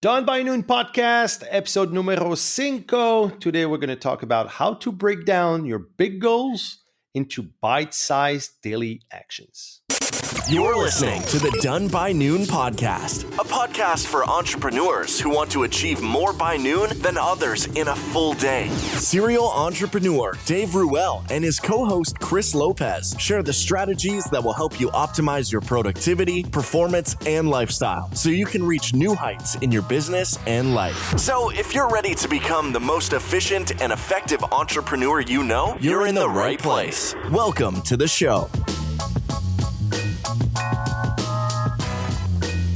Done by Noon podcast, episode numero 5. Today we're going to talk about how to break down your big goals into bite-sized daily actions. You're listening to the Done by Noon podcast, a podcast for entrepreneurs who want to achieve more by noon than others in a full day. Serial entrepreneur Dave Ruel and his co-host Chris Lopez share the strategies that will help you optimize your productivity, performance, and lifestyle so you can reach new heights in your business and life. So if you're ready to become the most efficient and effective entrepreneur you know, you're in the right place. Welcome to the show.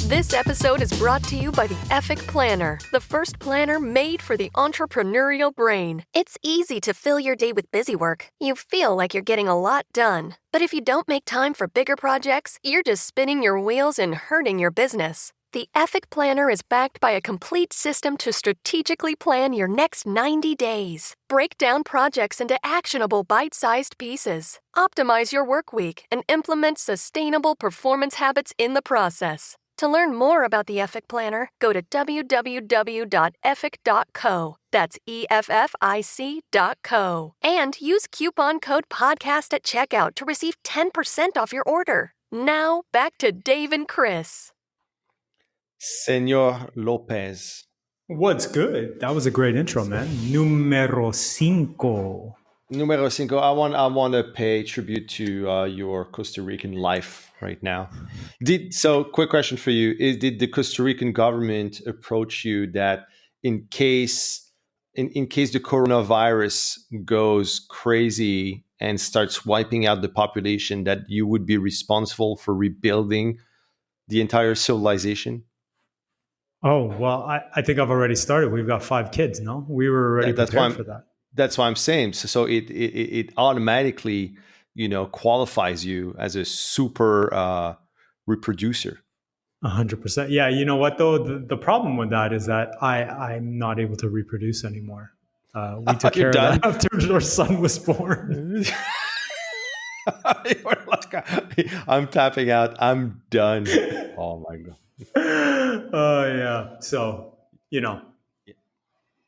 This episode is brought to you by the Epic Planner, the first planner made for the entrepreneurial brain. It's easy to fill your day with busy work. You feel like you're getting a lot done. But if you don't make time for bigger projects, you're just spinning your wheels and hurting your business. The Epic Planner is backed by a complete system to strategically plan your next 90 days. Break down projects into actionable bite-sized pieces. Optimize your work week and implement sustainable performance habits in the process. To learn more about the Epic Planner, go to www.epic.co. That's EFFIC.co. And use coupon code PODCAST at checkout to receive 10% off your order. Now, back to Dave and Chris. Senor Lopez. What's good? That was a great intro, man. Numero 5. Numero 5. I want to pay tribute to your Costa Rican life right now. Quick question for you: did the Costa Rican government approach you that in case the coronavirus goes crazy and starts wiping out the population, that you would be responsible for rebuilding the entire civilization? Oh, well, I think I've already started. We've got 5 kids, no? We were already prepared for that. That's what I'm saying. So it automatically, qualifies you as a super reproducer. 100%. Yeah, you know what though? The problem with that is that I'm not able to reproduce anymore. We took care of that after our son was born. I'm tapping out. I'm done. Oh my God. Oh yeah. So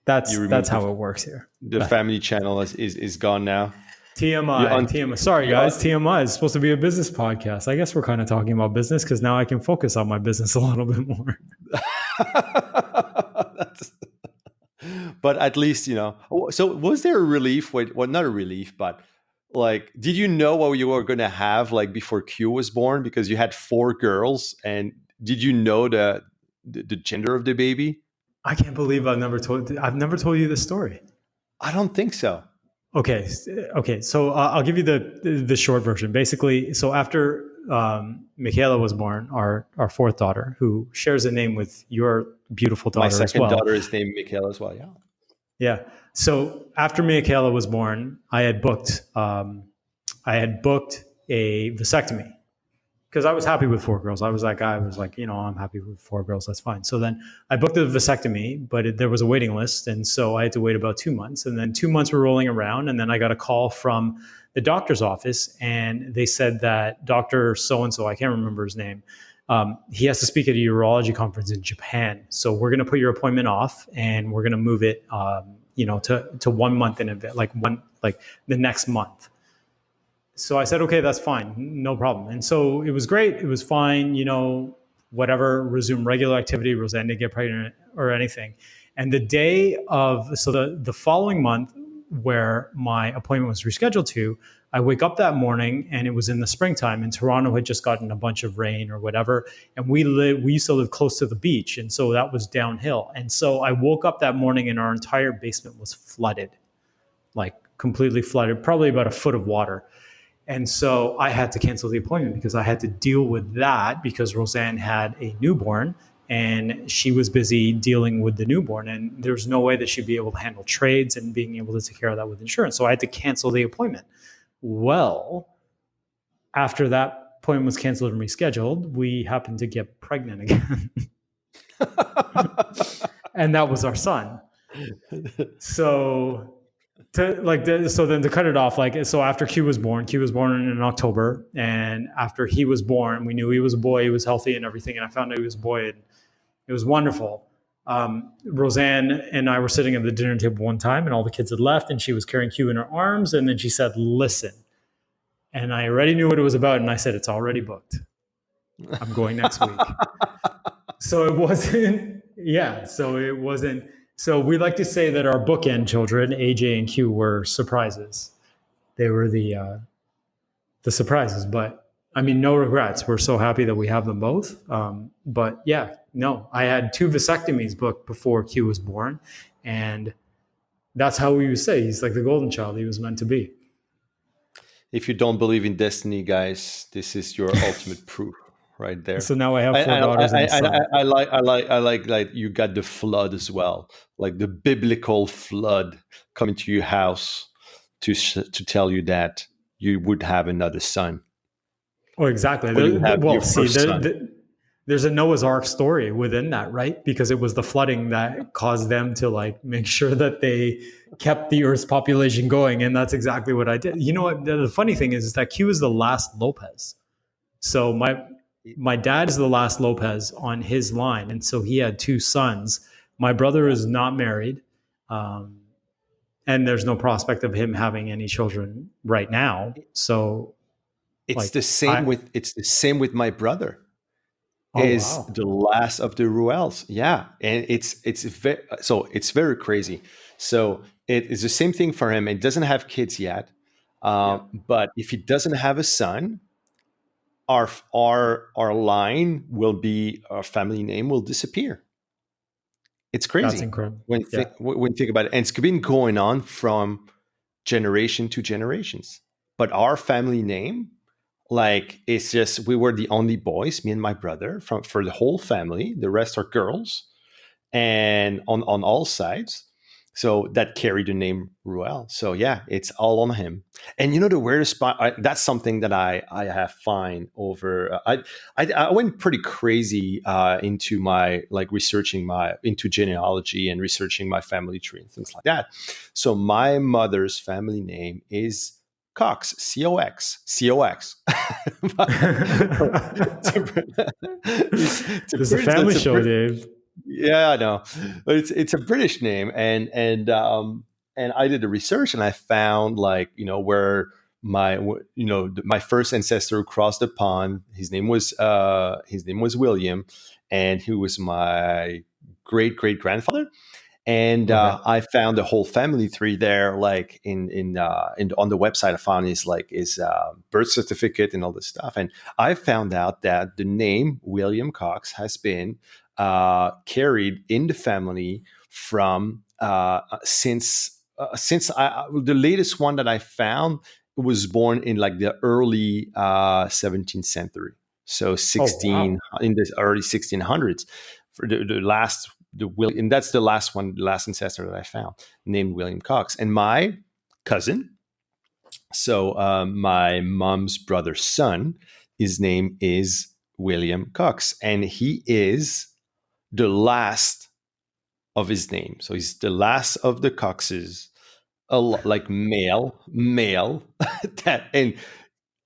that's how it works here. The family channel is gone now. TMI. Sorry, guys. TMI is supposed to be a business podcast. I guess we're kind of talking about business because now I can focus on my business a little bit more. But at least, So was there a relief? Not a relief, but did you know what you were going to have before Q was born? Because you had 4 girls, and did you know the gender of the baby? I can't believe I've never told you this story. I don't think so. Okay. So I'll give you the short version. Basically, so after Michaela was born, our 4th daughter, who shares a name with your beautiful daughter as well. My second daughter is named Michaela as well. Yeah. Yeah. So after Michaela was born, I had booked a vasectomy. Because I was happy with 4 girls. I'm happy with 4 girls. That's fine. So then I booked the vasectomy, but there was a waiting list. And so I had to wait about 2 months. And then 2 months were rolling around. And then I got a call from the doctor's office. And they said that Dr. So-and-so, I can't remember his name, he has to speak at a urology conference in Japan. So we're going to put your appointment off and we're going to move it, to 1 month in advance, the next month. So I said, okay, that's fine. No problem. And so it was great. It was fine. Whatever, resume regular activity. Roseanne didn't get pregnant or anything. And the following month where my appointment was rescheduled to, I wake up that morning and it was in the springtime and Toronto had just gotten a bunch of rain or whatever. And we used to live close to the beach. And so that was downhill. And so I woke up that morning and our entire basement was flooded, completely flooded, probably about a foot of water. And so I had to cancel the appointment because I had to deal with that because Roseanne had a newborn and she was busy dealing with the newborn. And there's no way that she'd be able to handle trades and being able to take care of that with insurance. So I had to cancel the appointment. Well, after that appointment was canceled and rescheduled, we happened to get pregnant again. And that was our son. So then to cut it off, so after Q was born in October, and after he was born, we knew he was a boy, he was healthy and everything, and I found out he was a boy, and it was wonderful. Roseanne and I were sitting at the dinner table one time, and all the kids had left, and she was carrying Q in her arms, and then she said, "Listen." And I already knew what it was about, and I said, "It's already booked. I'm going next week." So it wasn't, yeah. So it wasn't. So we like to say that our bookend children, AJ and Q, were surprises. They were the surprises, but I mean, no regrets. We're so happy that we have them both. But yeah, no, I had 2 vasectomies booked before Q was born, and that's how we would say he's like the golden child he was meant to be. If you don't believe in destiny, guys, this is your ultimate proof right there. So now I have 4 I, daughters and a son. like you got the flood as well, like the biblical flood coming to your house to tell you that you would have another son, Oh, exactly. or you have Well, your see, first son. there's a Noah's Ark story within that, right? Because it was the flooding that caused them to like make sure that they kept the Earth's population going, and that's exactly what I did. You know what? The funny thing is that Q is the last Lopez. So my dad is the last Lopez on his line, and so he had 2 sons. My brother is not married, um, and there's no prospect of him having any children right now. So, It's like, the same with my brother. oh Is wow, the last of the Ruels. Yeah, and it's very crazy. So it is the same thing for him. It doesn't have kids yet, yeah, but if he doesn't have a son, our line will be our family name will disappear. It's that's crazy incredible. when you think about it, and it's been going on from generation to generations. But our family name, like, it's just we were the only boys, me and my brother, from for the whole family. The rest are girls, and on all sides. So that carried the name Ruel. So yeah, it's all on him. And you know the weirdest spot. That's something that I have find over. I went pretty crazy into my like researching my into genealogy and researching my family tree and things like that. So my mother's family name is Cox, Cox. It's a There's a British, family show, Dave. yeah, I know, but it's a British name, and I did the research, and I found like where my first ancestor who crossed the pond. His name was William, and he was my great grandfather. And Okay. I found the whole family tree there, like on the website. I found his birth certificate and all this stuff, and I found out that the name William Cox has been carried in the family from since the latest one that I found was born in like the early 17th century, so Oh 16 wow. in the early 1600s. For the last the Will, and that's the last one, the last ancestor that I found named William Cox. And my cousin, so my mom's brother's son, his name is William Cox, and he is the last of his name. So he's the last of the Coxes, like male. That and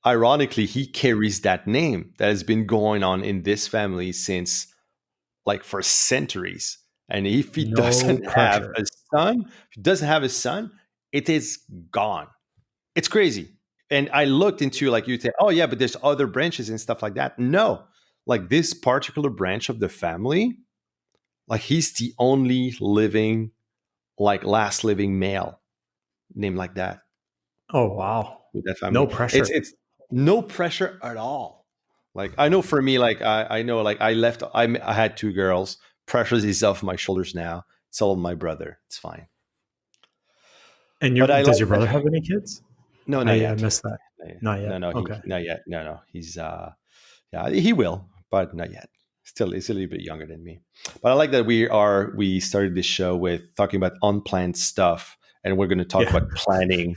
ironically, he carries that name that has been going on in this family since like for centuries. And if he No doesn't have pressure. a son, if he doesn't have a son, it is gone. It's crazy. And I looked into like you say, oh yeah, but there's other branches and stuff like that. No, like this particular branch of the family, like he's the only living, like last living male named like that Oh wow. with that No family. It's pressure. it's no pressure at all. Like I know for me, like I know, like I had 2 girls. Pressure is off my shoulders now. It's all my brother. It's fine. And But I does like your brother that. have any kids? No, not I yet. missed that. Not No, yet. no, Okay. not yet. No. He's yeah, he will, but not yet. Still, he's a little bit younger than me. But I like that we started this show with talking about unplanned stuff, and we're going to talk Yeah. about planning,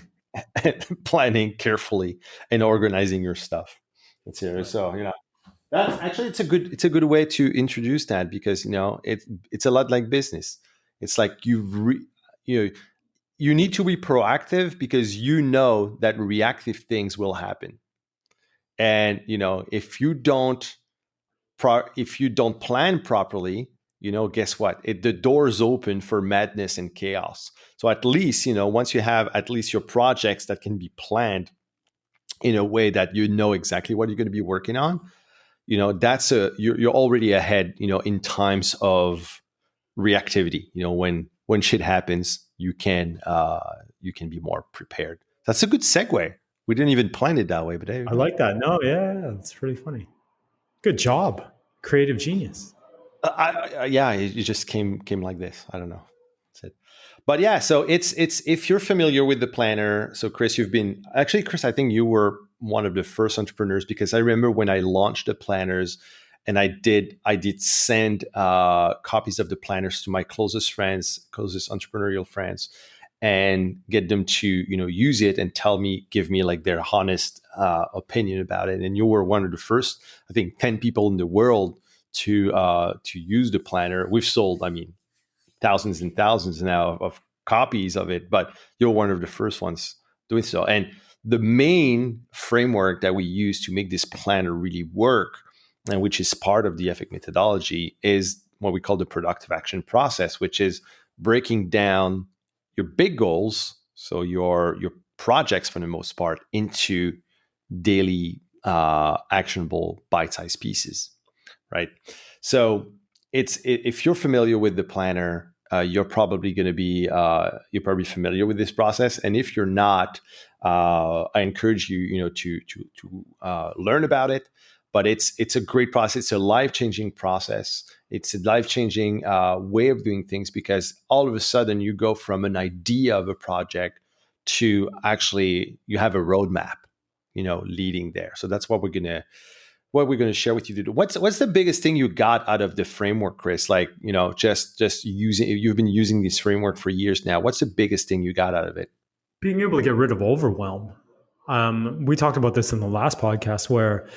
planning carefully, and organizing your stuff. That's here. Right. So that's actually it's a good way to introduce that, because it's a lot like business. It's like you know you need to be proactive because you know that reactive things will happen. And if you don't plan properly, guess what? The door's open for madness and chaos. So at least, once you have at least your projects that can be planned in a way that you know exactly what you're going to be working on, that's you're already ahead, in times of reactivity. When shit happens, you can be more prepared. That's a good segue. We didn't even plan it that way, but there you I go. like that. No, yeah, it's really funny. Good job. Creative genius. Yeah, it just came like this. I don't know. That's it. But yeah, so it's if you're familiar with the planner. So Chris, Chris, I think you were one of the first entrepreneurs, because I remember when I launched the planners, and I did send copies of the planners to my closest friends, closest entrepreneurial friends, and get them to use it and give me like their honest opinion about it. And you were one of the first, I think, 10 people in the world to use the planner. We've sold, I mean, thousands and thousands now of copies of it, but you're one of the first ones doing so. And the main framework that we use to make this planner really work, and which is part of the EFIC methodology, is what we call the productive action process, which is breaking down your big goals, so your projects for the most part, into daily actionable bite-sized pieces, right? So if you're familiar with the planner, you're probably familiar with this process. And if you're not, I encourage you, to learn about it. But it's a great process. It's a life-changing process. It's a life-changing way of doing things, because all of a sudden you go from an idea of a project to actually you have a roadmap, leading there. So that's what we're gonna share with you today. What's the biggest thing you got out of the framework, Chris? Like, just using, you've been using this framework for years now. What's the biggest thing you got out of it? Being able to get rid of overwhelm. We talked about this in the last podcast, where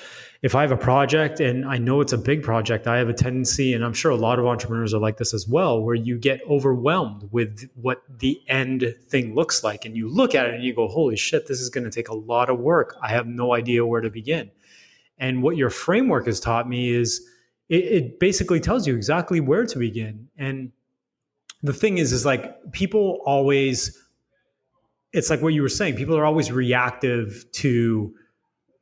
if I have a project and I know it's a big project, I have a tendency, and I'm sure a lot of entrepreneurs are like this as well, where you get overwhelmed with what the end thing looks like. And you look at it and you go, holy shit, this is going to take a lot of work. I have no idea where to begin. And what your framework has taught me is it basically tells you exactly where to begin. And the thing is like people always, it's like what you were saying, people are always reactive to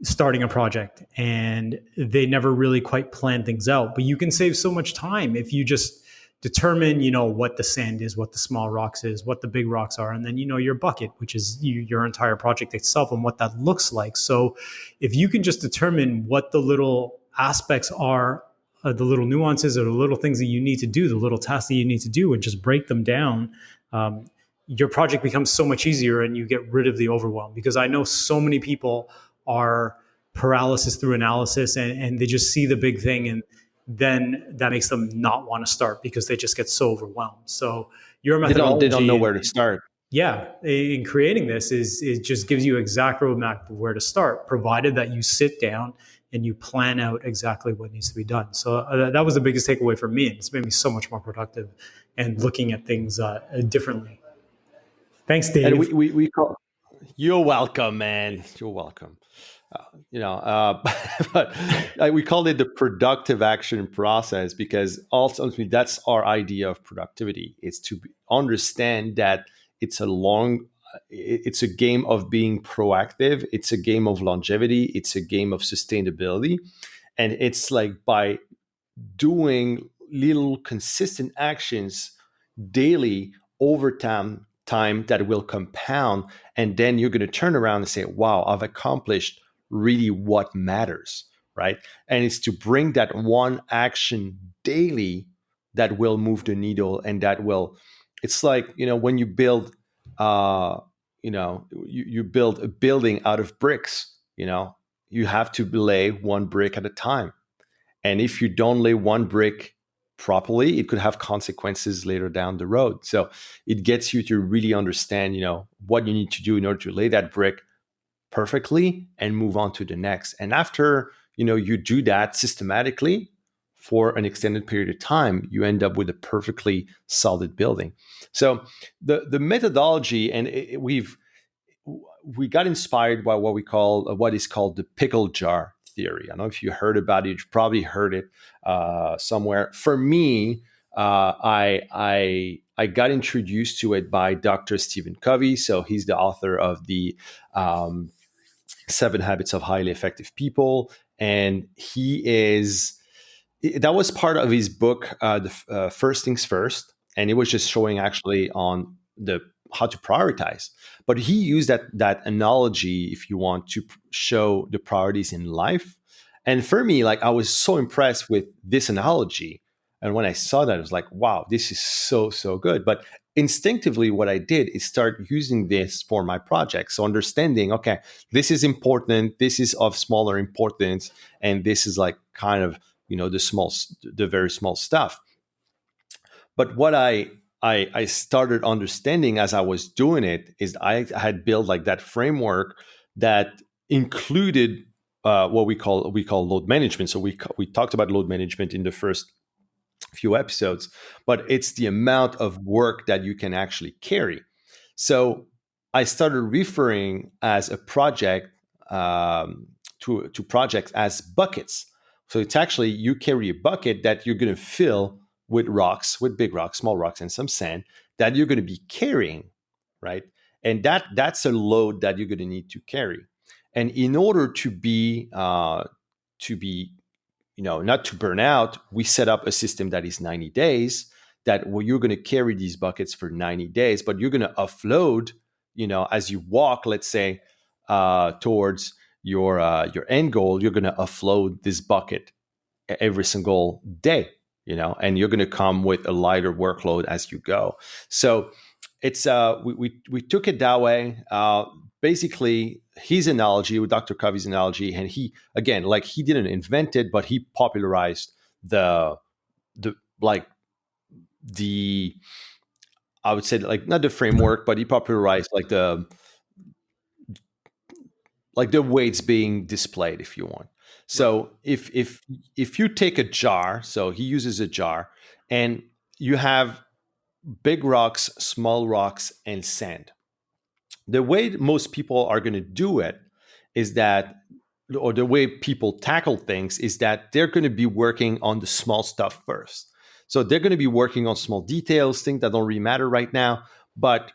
starting a project and they never really quite plan things out. But you can save so much time if you just determine, what the sand is, what the small rocks is, what the big rocks are, and then your bucket, which is your entire project itself, and what that looks like. So if you can just determine what the little aspects are, the little nuances or the little things that you need to do, the little tasks that you need to do, and just break them down, your project becomes so much easier and you get rid of the overwhelm. Because I know so many people are paralysis through analysis, and they just see the big thing, and then that makes them not want to start because they just get so overwhelmed. So your methodology, They don't know where to start. Yeah, in creating this it just gives you exact roadmap of where to start, provided that you sit down and you plan out exactly what needs to be done. So that was the biggest takeaway for me. It's made me so much more productive and looking at things differently. Thanks, Dave. And we call. You're welcome, man. You're welcome. But we called it the productive action process, because ultimately that's our idea of productivity. It's to understand that it's a game of being proactive. It's a game of longevity. It's a game of sustainability. And it's like by doing little consistent actions daily over time that will compound, and then you're going to turn around and say, wow, I've accomplished really what matters, right? And it's to bring that one action daily that will move the needle, and that will, it's like, when you build you build a building out of bricks, you have to lay one brick at a time. And if you don't lay one brick properly, it could have consequences later down the road. So it gets you to really understand, what you need to do in order to lay that brick perfectly and move on to the next. And after, you do that systematically for an extended period of time, you end up with a perfectly solid building. So the methodology, and we got inspired by what is called the Pickle Jar Theory. I don't know if you heard about it. You've probably heard it somewhere. For me, I got introduced to it by Dr. Stephen Covey. So he's the author of the um, Seven Habits of Highly Effective People, and he is that was part of his book, the First Things First, and it was just showing actually on the how to prioritize. But he used that analogy, if you want, to show the priorities in life. And for me, like I was so impressed with this analogy, and when I saw that, I was like, "Wow, this is so good." But instinctively, what I did is start using this for my project. So understanding, okay, this is important, this is of smaller importance, and this is like kind of the very small stuff. But what I started understanding as I was doing it is I had built like that framework that included what we call load management. So we talked about load management in the first few episodes, but it's the amount of work that you can actually carry. So I started referring as a project to projects as buckets. So it's actually you carry a bucket that you're going to fill with rocks, with big rocks, small rocks, and some sand that you're going to be carrying, right? And that's a load that you're going to need to carry. And in order to be not to burn out, we set up a system that is 90 days that where you're going to carry these buckets for 90 days, but you're going to offload, as you walk, let's say, towards your end goal, you're going to offload this bucket every single day, and you're going to come with a lighter workload as you go. So it's we took it that way. Basically, his analogy with Dr. Covey's analogy, and he again, like he didn't invent it, but he popularized the like the I would say like not the framework, but he popularized like the way it's being displayed, if you want. So if you take a jar, so he uses a jar, and you have big rocks, small rocks, and sand. The way most people are going to do it is that, or the way people tackle things is that they're going to be working on the small stuff first. So they're going to be working on small details, things that don't really matter right now, but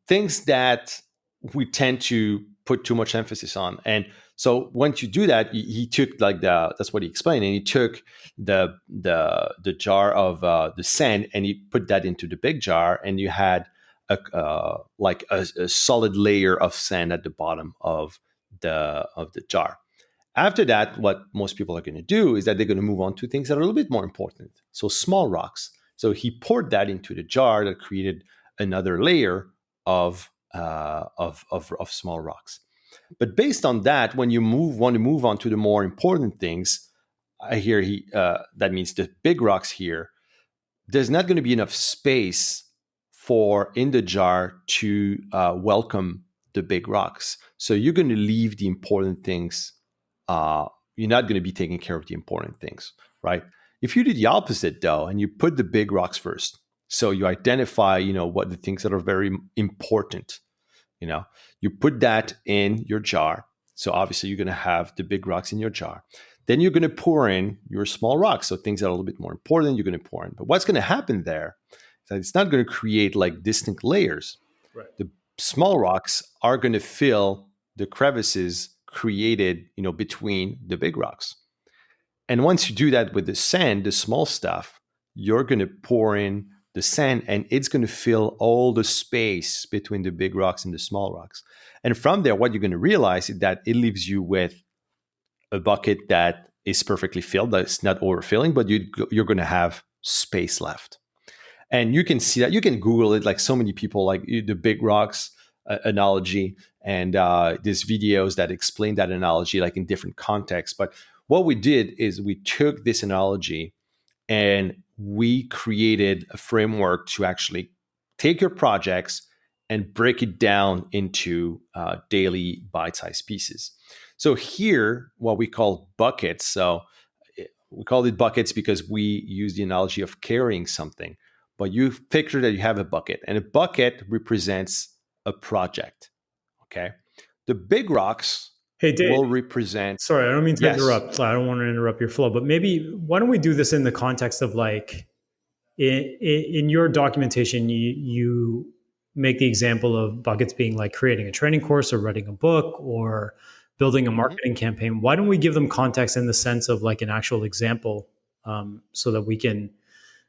things that we tend to put too much emphasis on. And so once you do that, he took like that's what he explained, and he took the jar of the sand and he put that into the big jar, and you had a solid layer of sand at the bottom of the jar. After that, what most people are going to do is that they're going to move on to things that are a little bit more important. So small rocks. So he poured that into the jar that created another layer of small rocks. But based on that, when you want to move on to the more important things, I hear that means the big rocks here. There's not going to be enough space for in the jar to welcome the big rocks. So you're going to leave the important things. You're not going to be taking care of the important things, right? If you do the opposite though, and you put the big rocks first, so you identify, what the things that are very important, you put that in your jar. So obviously you're going to have the big rocks in your jar. Then you're going to pour in your small rocks. So things that are a little bit more important, you're going to pour in. But what's going to happen there is that it's not going to create like distinct layers. Right. The small rocks are going to fill the crevices created, between the big rocks. And once you do that with the sand, the small stuff, you're going to pour in the sand and it's going to fill all the space between the big rocks and the small rocks. And from there, what you're going to realize is that it leaves you with a bucket that is perfectly filled, that's not overfilling, but you're going to have space left. And you can see that. You can Google it. Like so many people, like the big rocks analogy, and there's videos that explain that analogy, like in different contexts. But what we did is we took this analogy and we created a framework to actually take your projects and break it down into daily bite-sized pieces. So here, what we call buckets. So we call it buckets because we use the analogy of carrying something. But you picture that you have a bucket, and a bucket represents a project. Okay. The big rocks Hey, Dave. will represent. Sorry, I don't mean to Yes. interrupt. I don't want to interrupt your flow, but maybe why don't we do this in the context of like in your documentation, you make the example of buckets being like creating a training course or writing a book or building a Mhm. marketing campaign. Why don't we give them context in the sense of like an actual example, so that we can,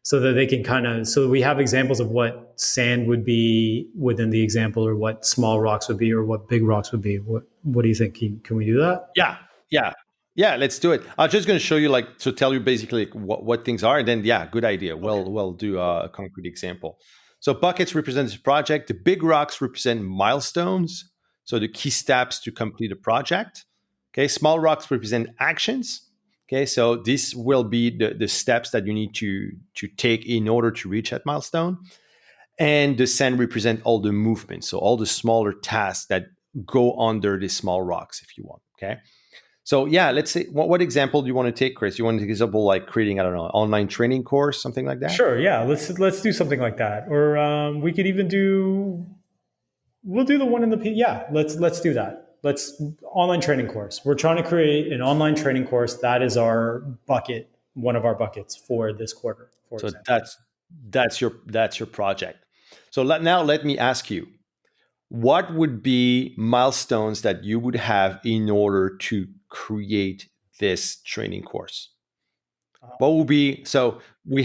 so that they can kind of, so that we have examples of what sand would be within the example, or what small rocks would be, or what big rocks would be. What do you think? Can we do that? Yeah, yeah, yeah. Let's do it. I'm just going to show you, like, to tell you basically like, what things are, and then yeah, good idea. Okay. We'll do a concrete example. So buckets represent the project. The big rocks represent milestones, so the key steps to complete a project. Okay, small rocks represent actions. Okay, so this will be the steps that you need to take in order to reach that milestone. And the sand represent all the movements, so all the smaller tasks that go under the small rocks, if you want. Okay. So yeah, let's say what example do you want to take, Chris? You want to take example like creating, I don't know, online training course, something like that? Sure. Yeah. Let's do something like that, or we could even do. We'll do the one in the yeah. Let's do that. Let's online training course. We're trying to create an online training course. That is our bucket, one of our buckets for this quarter, for So example. that's your project. So now let me ask you, what would be milestones that you would have in order to create this training course? What will be, so we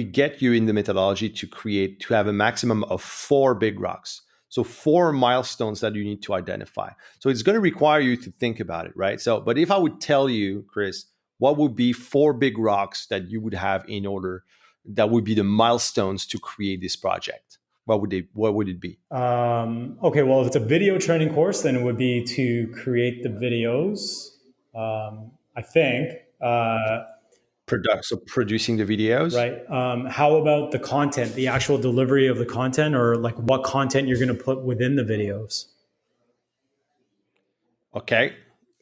get you in the methodology to have a maximum of 4 big rocks. So 4 milestones that you need to identify. So it's going to require you to think about it, right? So, but if I would tell you, Chris, what would be 4 big rocks that you would have in order, that would be the milestones to create this project? What would it be? Okay, well, if it's a video training course, then it would be to create the videos. I think. So producing the videos. Right. How about the content, the actual delivery of the content, or like what content you're going to put within the videos? Okay.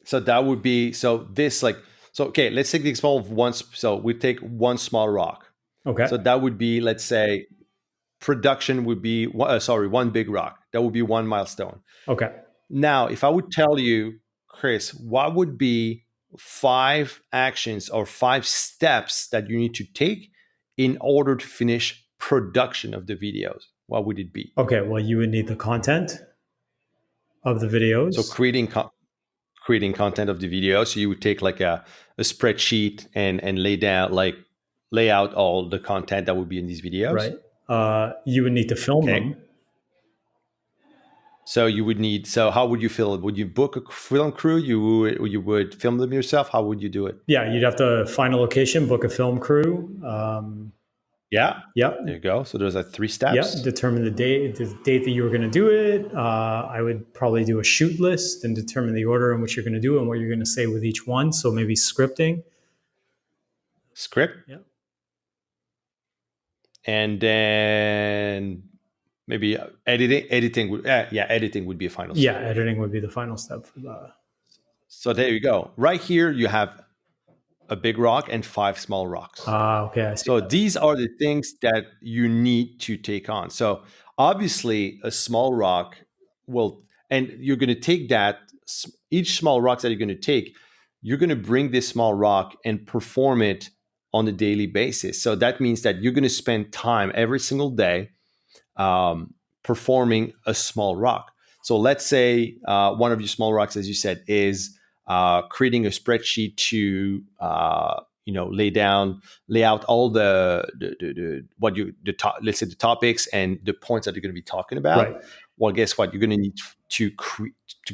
So that would be, so this like, so, okay, let's take the example of so we take one small rock. Okay. So that would be, let's say, production would be, 1 big rock. That would be 1 milestone. Okay. Now, if I would tell you, Chris, what would be 5 actions or 5 steps that you need to take in order to finish production of the videos? What would it be? Okay. Well, you would need the content of the So videos. creating content of the video. So you would take like a spreadsheet and lay out all the content that would be in these videos. Right. You would need to film Okay. them. So you would need. So how would you film it? Would you book a film crew? You would film them yourself. How would you do it? Yeah, you'd have to find a location, book a film crew. Yeah. Yeah. There you go. So there's like 3 Yeah, steps. determine the date that you were going to do it. I would probably do a shoot list and determine the order in which you're going to do it and what you're going to say with each one. So maybe scripting. Script. Yeah. And then maybe editing would, editing would be a final Yeah, step. editing would be the final step for that. So there you go. Right here you have a big rock and 5 small rocks. Okay, I see. So these are the things that you need to take on. So obviously a small rock will, and you're going to take that, each small rock that you're going to take, you're going to bring this small rock and perform it on a daily basis. So that means that you're going to spend time every single day performing a small rock. So let's say one of your small rocks, as you said, is creating a spreadsheet to lay out all let's say the topics and the points that you're going to be talking about. Right. Well, guess what? You're going to need to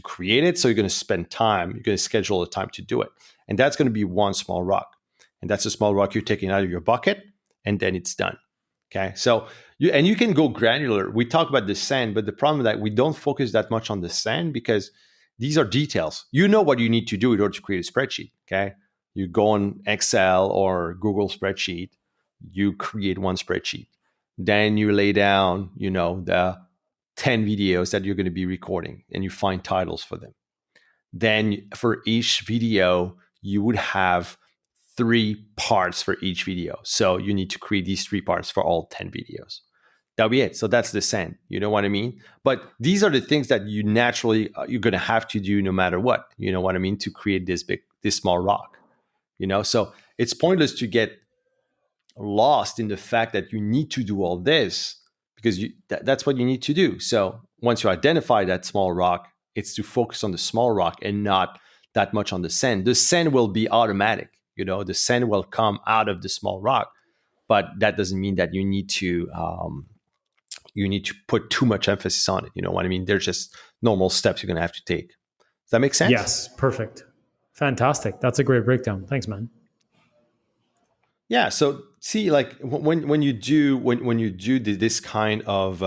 create it. So you're going to spend time. You're going to schedule the time to do it, and that's going to be one small rock. And that's a small rock you're taking out of your bucket, and then it's done. Okay, so you can go granular. We talk about the sand, but the problem is that we don't focus that much on the sand because these are details. You know what you need to do in order to create a spreadsheet. Okay, you go on Excel or Google spreadsheet, you create one spreadsheet, then you lay down, the 10 videos that you're going to be recording, and you find titles for them. Then for each video, you would have 3 parts for each video. So you need to create these 3 parts for all 10 videos. That'll be it. So that's the send. You know what I mean? But these are the things that you naturally, you're going to have to do no matter what. You know what I mean? To create this small rock. So it's pointless to get lost in the fact that you need to do all this because that's what you need to do. So once you identify that small rock, it's to focus on the small rock and not that much on the sand. The sand will be automatic. The sand will come out of the small rock, but that doesn't mean that you need to put too much emphasis on it. You know what I mean? There's just normal steps you're going to have to take. Does that make sense? Yes, perfect. Fantastic. That's a great breakdown. Thanks, man. Yeah. So see, like when you do this kind of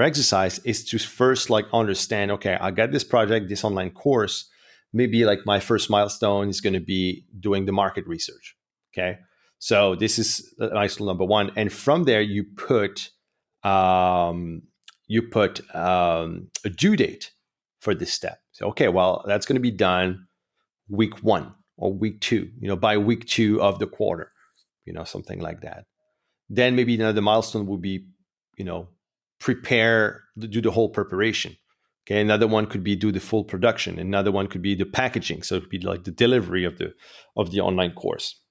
exercise, is to first like understand. Okay, I got this project, this online course. Maybe like my first milestone is going to be doing the market research. Okay, so this is milestone number one, and from there you put a due date for this step. So okay, well that's going to be done week 1 or week 2, by week 2 of the quarter, something like that. Then maybe another milestone will be, do the whole preparation. Okay, another one could be do the full production. Another one could be the packaging. So it would be like the delivery of the online course.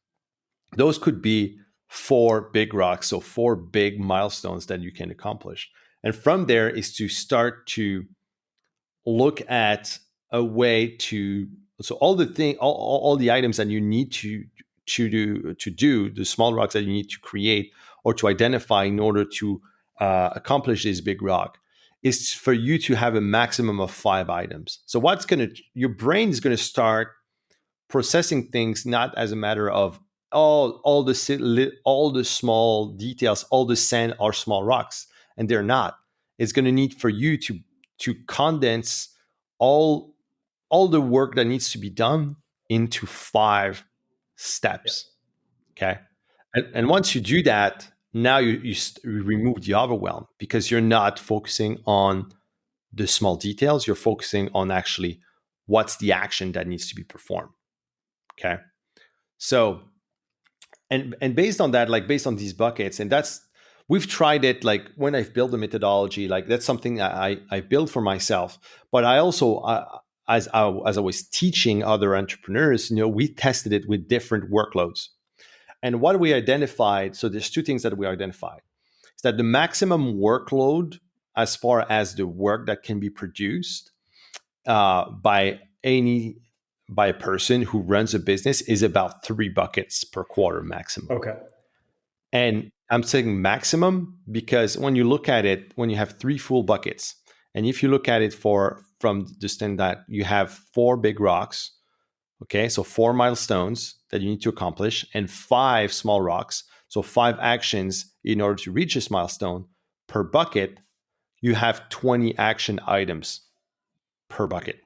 Those could be 4 big rocks, so 4 big milestones that you can accomplish. And from there is to start to look at a way to, so all the items that you need to do the small rocks that you need to create or to identify in order to accomplish this big rock, is for you to have a maximum of 5 items. So your brain is going to start processing things not as a matter of all the small details, all the sand are small rocks, and they're not. It's going to need for you to condense all the work that needs to be done into 5 steps. Yeah. Okay. And once you do that, now you remove the overwhelm because you're not focusing on the small details. You're focusing on actually what's the action that needs to be performed. Okay. So, and based on that, like based on these buckets, and we've tried it, like when I've built the methodology, like that's something I built for myself, but I also, as I was teaching other entrepreneurs, we tested it with different workloads. And what we identified, so there's 2 things that we identified, is that the maximum workload as far as the work that can be produced by a person who runs a business is about 3 buckets per quarter maximum. Okay. And I'm saying maximum because when you look at it, when you have 3 full buckets, and if you look at it from the stand that you have 4 big rocks, okay, so 4 milestones that you need to accomplish and 5 small rocks, so 5 actions in order to reach this milestone per bucket, you have 20 action items per bucket.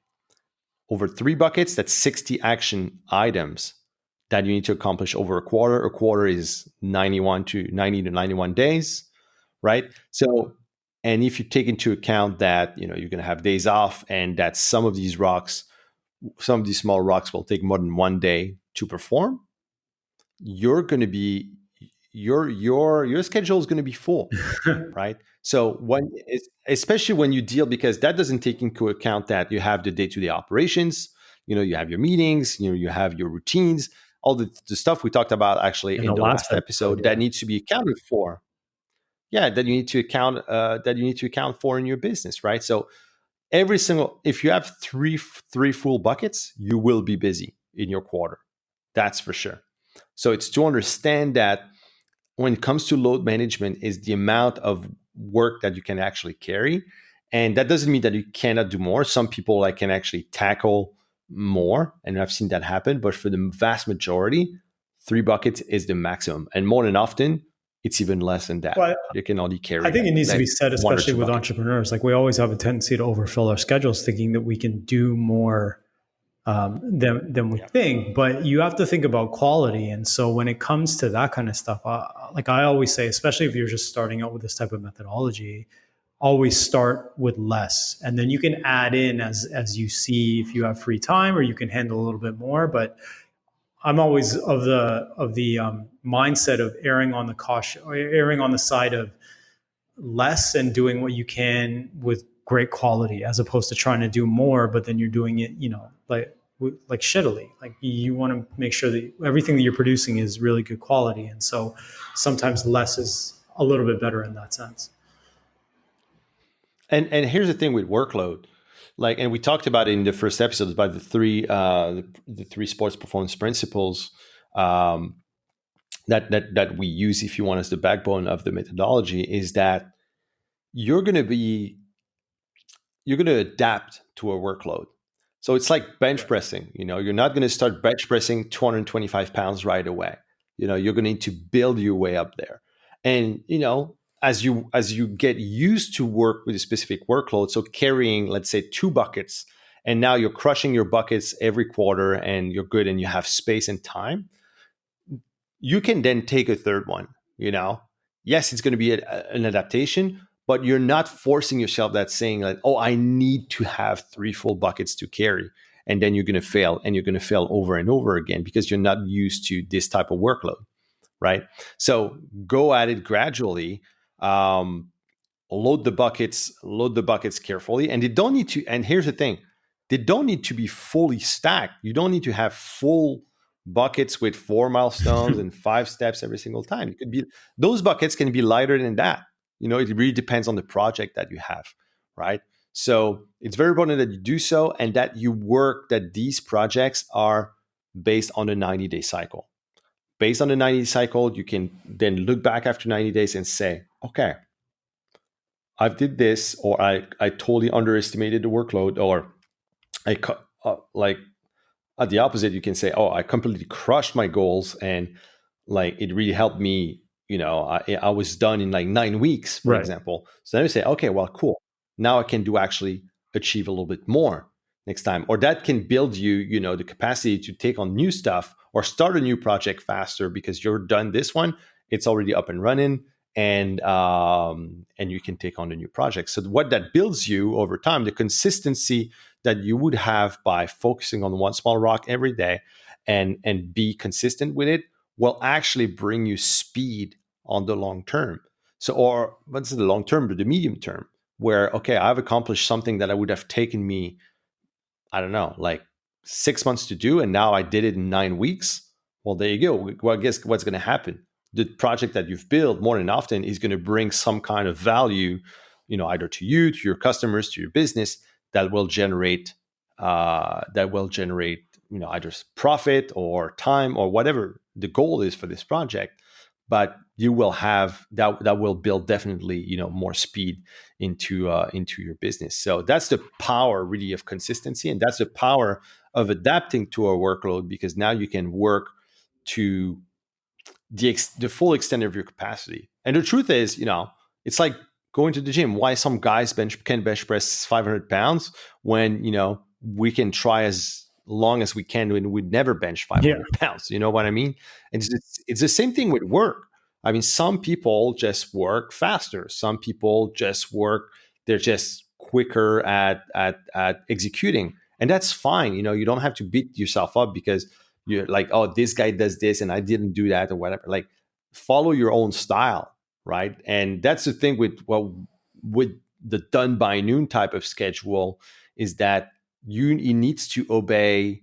Over 3 buckets, that's 60 action items that you need to accomplish over a quarter. A quarter is 90 to 91 days, right? So, and if you take into account that, you're going to have days off and that some of these small rocks will take more than 1 day to perform, you're going to be, your schedule is going to be full, right? So especially when you deal, because that doesn't take into account that you have the day-to-day operations, you have your meetings, you have your routines, all the stuff we talked about actually in the last episode that needs to be accounted for. Yeah, that you need to account for in your business, right? So if you have three full buckets, you will be busy in your quarter. That's for sure. So it's to understand that when it comes to load management is the amount of work that you can actually carry. And that doesn't mean that you cannot do more. Some people can actually tackle more, and I've seen that happen. But for the vast majority, 3 buckets is the maximum. And more than often, it's even less than that. Well, you can only carry. I think it needs to be said, especially with buckets. entrepreneurs. Like we always have a tendency to overfill our schedules, thinking that we can do more than we think. But you have to think about quality. And so when it comes to that kind of stuff, like I always say, especially if you're just starting out with this type of methodology, always start with less, and then you can add in as you see if you have free time, or you can handle a little bit more. But I'm always of the mindset of erring on the side of less and doing what you can with great quality, as opposed to trying to do more, but then you're doing it, like like shittily. Like you want to make sure that everything that you're producing is really good quality, and so sometimes less is a little bit better in that sense. And here's the thing with workload, like, and we talked about it in the first episodes about the three sports performance principles um, that we use if you want as the backbone of the methodology, is that you're going to be you're going to adapt to a workload. So it's like bench pressing. You're not going to start bench pressing 225 pounds right away. You're going to need to build your way up there. And as you get used to work with a specific workload, so carrying, let's say, 2 buckets, and now you're crushing your buckets every quarter, and you're good, and you have space and time, you can then take a third one. Yes, it's going to be an adaptation, but you're not forcing yourself that saying like, oh, I need to have 3 full buckets to carry. And then you're going to fail, and you're going to fail over and over again because you're not used to this type of workload, right? So go at it gradually. Load the buckets carefully. And they don't need to, and here's the thing, they don't need to be fully stacked. You don't need to have full buckets with 4 milestones and 5 steps every single time. It could be, those buckets can be lighter than that. It really depends on the project that you have, right? So it's very important that you do so, and that you work, that these projects are based on a 90-day cycle. Based on the 90-day cycle, you can then look back after 90 days and say, okay, I did this, or I totally underestimated the workload, or like at the opposite, you can say, oh, I completely crushed my goals, and like it really helped me. I was done in like 9 weeks, for example. So then you say, okay, well, cool. Now I can actually achieve a little bit more next time, or that can build you, the capacity to take on new stuff or start a new project faster because you're done this one, it's already up and running, and you can take on a new project. So what that builds you over time, the consistency that you would have by focusing on one small rock every day and be consistent with it, will actually bring you speed on the long term. So, or what's the long term, but the medium term, where, okay, I've accomplished something that I would have taken me, I don't know, like 6 months to do, and now I did it in 9 weeks. Well, there you go. Well, guess what's going to happen? The project that you've built more than often is going to bring some kind of value, either to you, to your customers, to your business, that will generate either profit or time or whatever the goal is for this project. But you will have that will build definitely more speed into your business. So that's the power really of consistency, and that's the power of adapting to a workload, because now you can work to the full extent of your capacity. And the truth is, it's like going to the gym. Why some guys can bench press 500 pounds when we can try as long as we can and we'd never bench 500 pounds. You know what I mean? And it's the same thing with work. I mean, some people just work faster. Some people just work, they're just quicker at executing. And that's fine. You don't have to beat yourself up because you're like, oh, this guy does this and I didn't do that or whatever. Like, follow your own style, right? And that's the thing with the done by noon type of schedule, is that he needs to obey,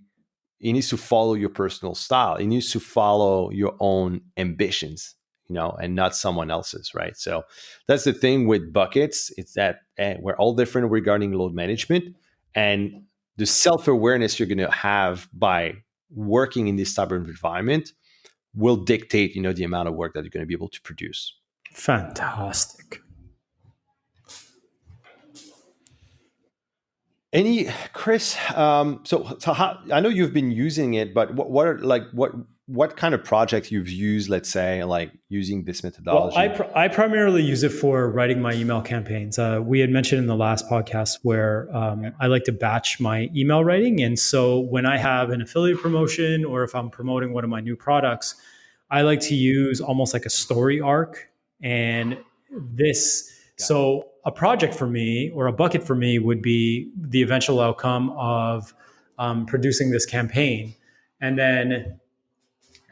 he needs to follow your personal style. He needs to follow your own ambitions, and not someone else's, right? So that's the thing with buckets. It's that we're all different regarding load management, and the self-awareness you're going to have by working in this type of environment will dictate, the amount of work that you're going to be able to produce. Fantastic. Chris? So how, I know you've been using it, but what kind of projects you've used? Let's say, like, using this methodology. Well, I primarily use it for writing my email campaigns. We had mentioned in the last podcast where I like to batch my email writing, and so when I have an affiliate promotion or if I'm promoting one of my new products, I like to use almost like a story arc. And this, so a project for me or a bucket for me would be the eventual outcome of producing this campaign. And then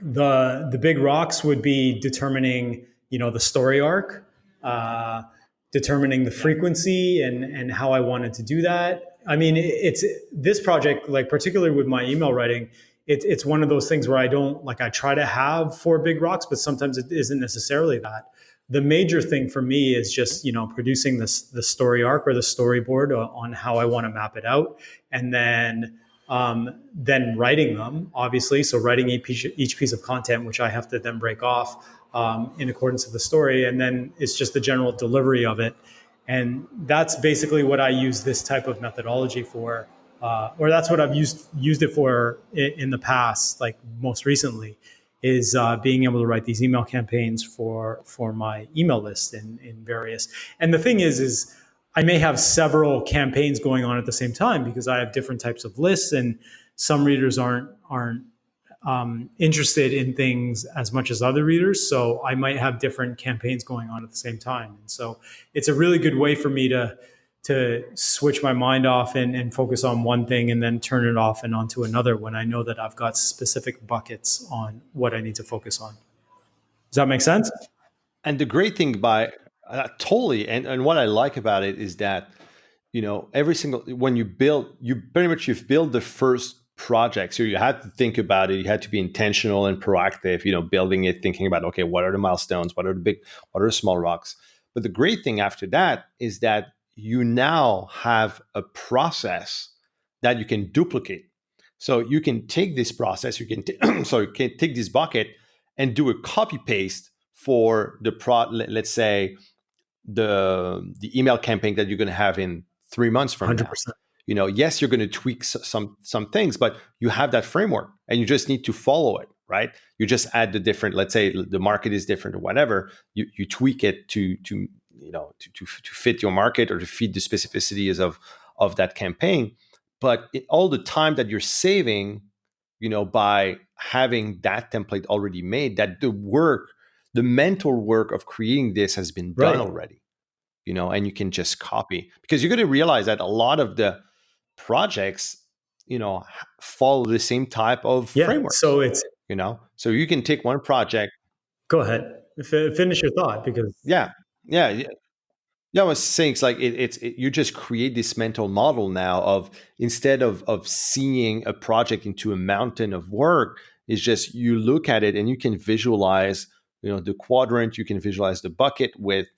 the big rocks would be determining, the story arc, determining the frequency and how I wanted to do that, I mean, it's this project, like particularly with my email writing, it's one of those things where I don't like, I try to have four big rocks, but sometimes it isn't necessarily that. The major thing for me is just, producing the story arc or the storyboard on how I want to map it out. And then writing them, obviously. So writing each piece of content, which I have to then break off in accordance with the story. And then it's just the general delivery of it. And that's basically what I use this type of methodology for, or that's what I've used it for in the past, like most recently, is being able to write these email campaigns for my email list in various. And the thing is I may have several campaigns going on at the same time because I have different types of lists, and some readers aren't interested in things as much as other readers. So I might have different campaigns going on at the same time. And so it's a really good way for me to switch my mind off and focus on one thing and then turn it off and onto another when I know that I've got specific buckets on what I need to focus on. Does that make sense? And the great thing by totally, and what I like about it is that, every single, when you build, you've built the first project. So you had to think about it. You had to be intentional and proactive, building it, thinking about, okay, what are the milestones? What are the small rocks? But the great thing after that is that you now have a process that you can duplicate. So you can take this process, you can take this bucket and do a copy paste for let's say the email campaign that you're going to have in 3 months from 100%. now. Yes, you're going to tweak some things, but you have that framework and you just need to follow it, right? You just add the different, let's say the market is different or whatever, you tweak it to fit your market or to feed the specificities of that campaign. But all the time that you're saving, by having that template already made, that the mental work of creating this has been done already, and you can just copy, because you're going to realize that a lot of the projects, follow the same type of framework. So it's, so you can take one project. Go ahead. Finish your thought, because Yeah. I was saying it's like you just create this mental model now of, instead of seeing a project into a mountain of work, is just you look at it and you can visualize, the quadrant, you can visualize the bucket with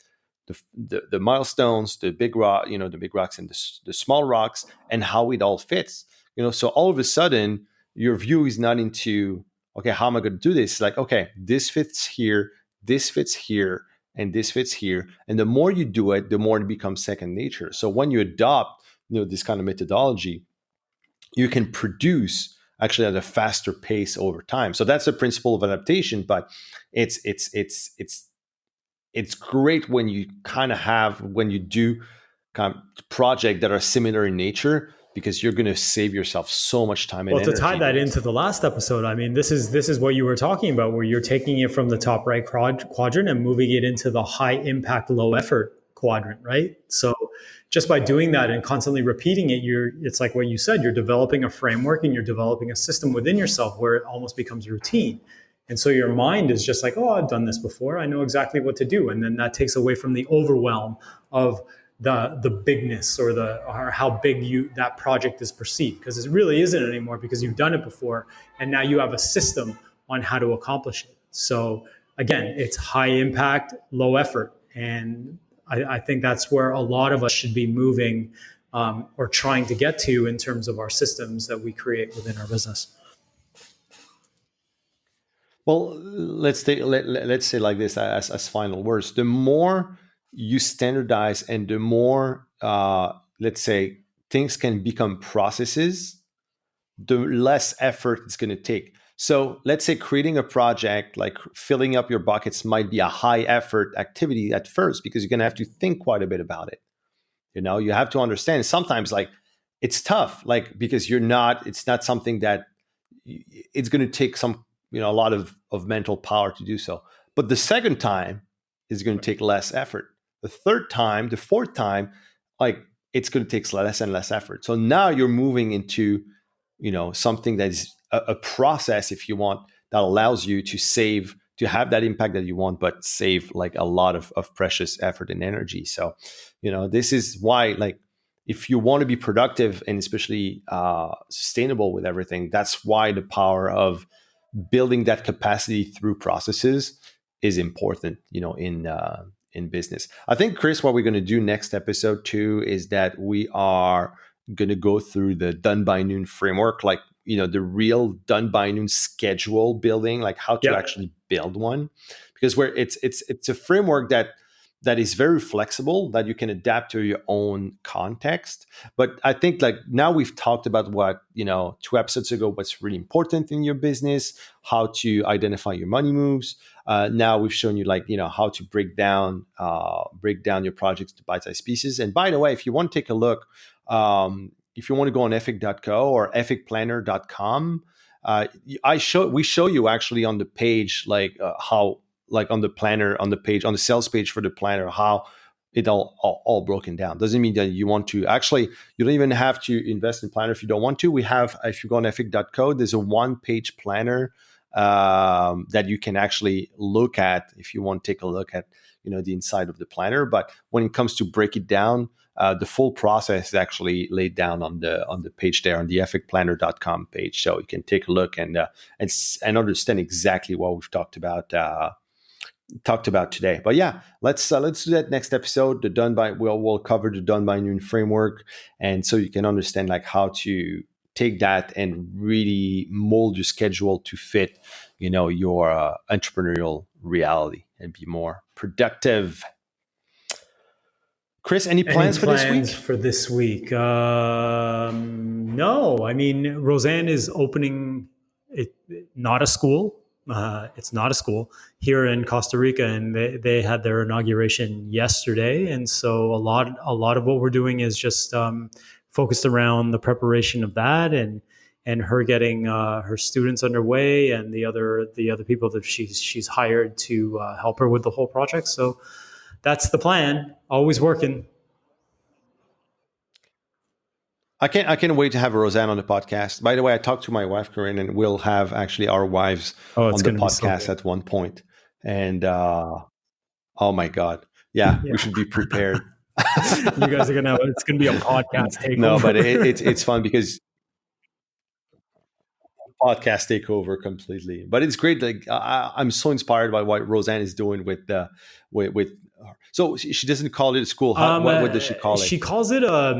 the milestones, the big rock, the big rocks and the small rocks, and how it all fits. So all of a sudden your view is not into, okay, how am I going to do this? It's like, okay, this fits here, this fits here, and this fits here. And the more you do it, the more it becomes second nature. So when you adopt, this kind of methodology, you can produce actually at a faster pace over time. So that's the principle of adaptation. But it's great when you when you do kind of projects that are similar in nature, because you're going to save yourself so much time and energy. To tie that into the last episode, I mean, this is what you were talking about, where you're taking it from the top right quadrant and moving it into the high impact, low effort quadrant, right? So just by doing that and constantly repeating it, it's like what you said, you're developing a framework and you're developing a system within yourself where it almost becomes routine. And so your mind is just like, oh, I've done this before, I know exactly what to do. And then that takes away from the overwhelm of the bigness or how big that project is perceived, because it really isn't anymore, because you've done it before and now you have a system on how to accomplish it. So again, it's high impact, low effort. And I think that's where a lot of us should be moving or trying to get to in terms of our systems that we create within our business. Well, let's say like this as final words. The more you standardize and the more, let's say, things can become processes, the less effort it's going to take. So let's say creating a project, like filling up your buckets, might be a high effort activity at first, because you're going to have to think quite a bit about it. You have to understand sometimes, like, it's tough, like, because it's not something that it's going to take a lot of mental power to do so. But the second time is going to take less effort. The third time, the fourth time, like, it's going to take less and less effort. So now you're moving into, something that is a process, if you want, that allows you to have that impact that you want, but save like a lot of precious effort and energy. So, this is why, like, if you want to be productive and especially sustainable with everything, that's why the power of building that capacity through processes is important, in business. I think, Chris, what we're going to do next episode too is that we are going to go through the done by noon framework, like, the real done by noon schedule building, like how to actually build one, because where it's a framework that is very flexible, that you can adapt to your own context. But I think, like, now we've talked about what, 2 episodes ago, what's really important in your business, how to identify your money moves. Now we've shown you, like, how to break down your projects to bite-sized pieces. And by the way, if you want to take a look, if you want to go on ethic.co or ethicplanner.com, we show you actually on the page, like, how, like, on the planner, on the page, on the sales page for the planner, how it all broken down. Doesn't mean that you want to. Actually, you don't even have to invest in planner if you don't want to. We have, if you go on ethic.co, there's a 1-page planner that you can actually look at if you want to take a look at, the inside of the planner. But when it comes to break it down, the full process is actually laid down on the page there, on the ethicplanner.com page. So you can take a look and understand exactly what we've talked about today. But yeah, let's do that next episode. We'll cover the done by noon framework, and so you can understand, like, how to take that and really mold your schedule to fit, your entrepreneurial reality and be more productive. Chris, any plans for this week? No. I mean, Roseanne is opening not a school. It's not a school here in Costa Rica, and they had their inauguration yesterday. And so a lot of what we're doing is just focused around the preparation of that and her getting her students underway and the other people that she's hired to help her with the whole project. So that's the plan. Always working. I can't wait to have Roseanne on the podcast. By the way, I talked to my wife, Corinne, and we'll have actually our wives on the podcast at one point. And oh my God, yeah, we should be prepared. You guys are it's gonna be a podcast takeover. No, but it's fun because podcast takeover completely. But it's great. Like, I'm so inspired by what Roseanne is doing with so she doesn't call it a school. What does she call it? She calls it a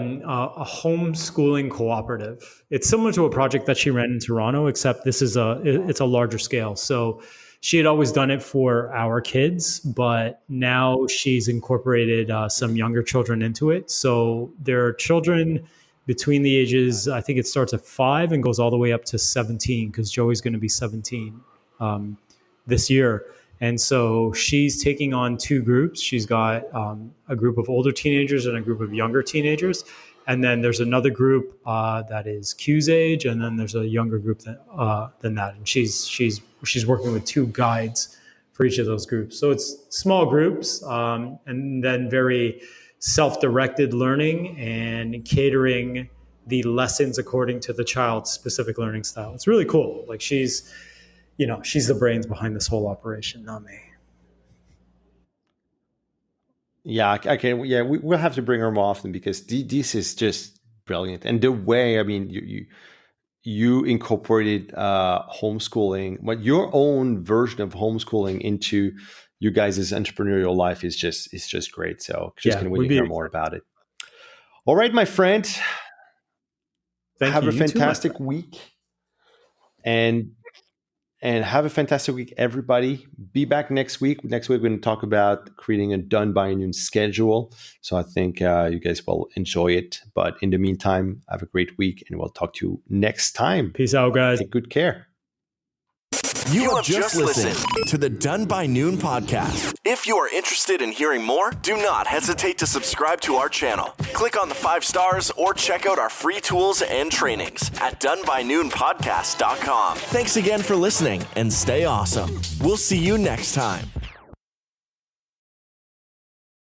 homeschooling cooperative. It's similar to a project that she ran in Toronto, except this is it's a larger scale. So she had always done it for our kids, but now she's incorporated some younger children into it. So there are children between the ages, I think it starts at 5 and goes all the way up to 17, because Joey's going to be 17 this year. And so she's taking on 2 groups. She's got a group of older teenagers and a group of younger teenagers. And then there's another group that is Q's age, and then there's a younger group than that. And she's working with 2 guides for each of those groups. So it's small groups, and then very self-directed learning and catering the lessons according to the child's specific learning style. It's really cool. Like, she's the brains behind this whole operation, not me. Yeah, I can. Yeah, we'll have to bring her more often, because this is just brilliant. And the way, I mean, you incorporated homeschooling, but your own version of homeschooling into you guys' entrepreneurial life is just great. So just can wait to hear more about it. All right, my friend. Have a fantastic week. And have a fantastic week, everybody. Be back next week. Next week, we're going to talk about creating a done by noon schedule. So I think you guys will enjoy it. But in the meantime, have a great week, and we'll talk to you next time. Peace out, guys. Take good care. You have just listened to the Done by Noon podcast. If you are interested in hearing more, do not hesitate to subscribe to our channel. Click on the 5 stars or check out our free tools and trainings at donebynoonpodcast.com. Thanks again for listening, and stay awesome. We'll see you next time.